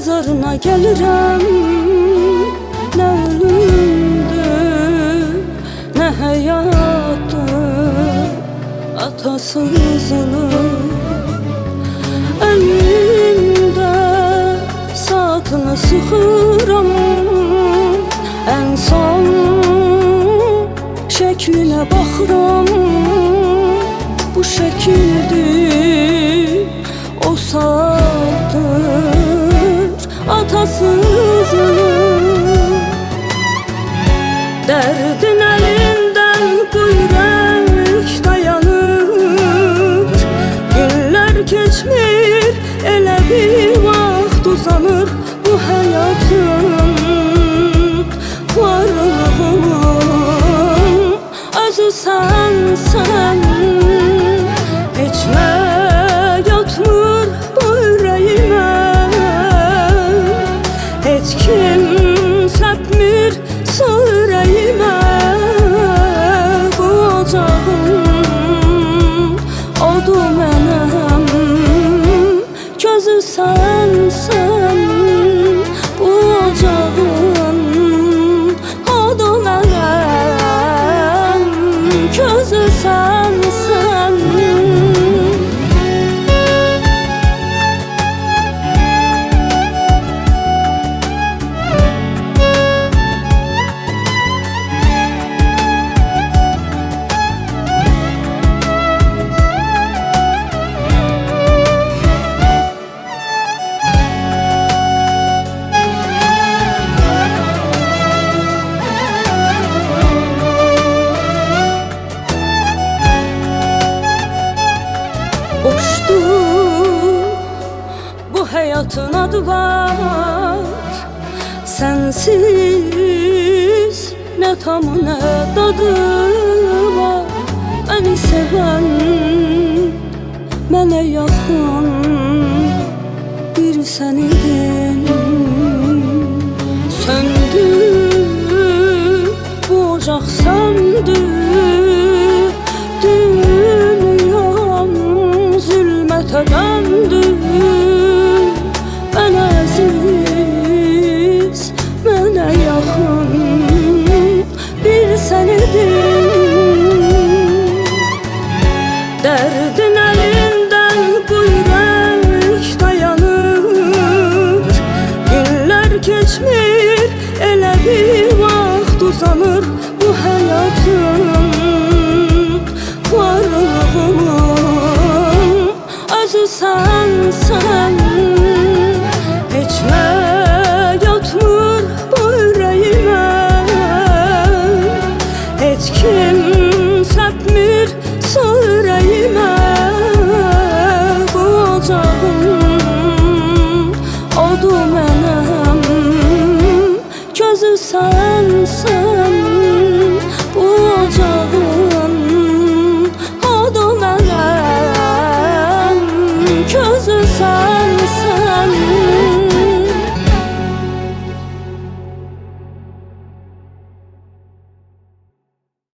Məzarına gəlirəm, nə ölümdür, nə həyatdır, atasızlıq. Əlimdə saatını sıxıram, ən son şəklinə baxıram. Bu şəkildir, o saatdır, atasızlıq. Dərdin əlindən bu ürək dayanır, günlər keçmir, elə bir vaxt uzanır. Bu həyatın varlığının özü sənsən. Heç nə yatmır bu ürəyimə, heç kim səpmir su ürəyimə. Bu ocağın odu mənəm, közü sənsən. Bu ocağın odu mənəm, közü sənsən. Boşdur, bu həyatın adı var. Sənsiz nə tamı nə dadı var. Məni sevən, mənə yaxın bir sən idin. Söndü, bu ocaq söndü. Döndü mənə əziz, mənə yaxın bir sən idin. Dərdin əlindən bu ürək dayanır, günlər keçmir, elə bir vaxt uzanır. Bu həyatın varlığının özü sənsən. Heç nə yatmır bu ürəyimə, heç kim səpmir su ürəyimə. Bu ocağın odu mənəm, közü sənsən.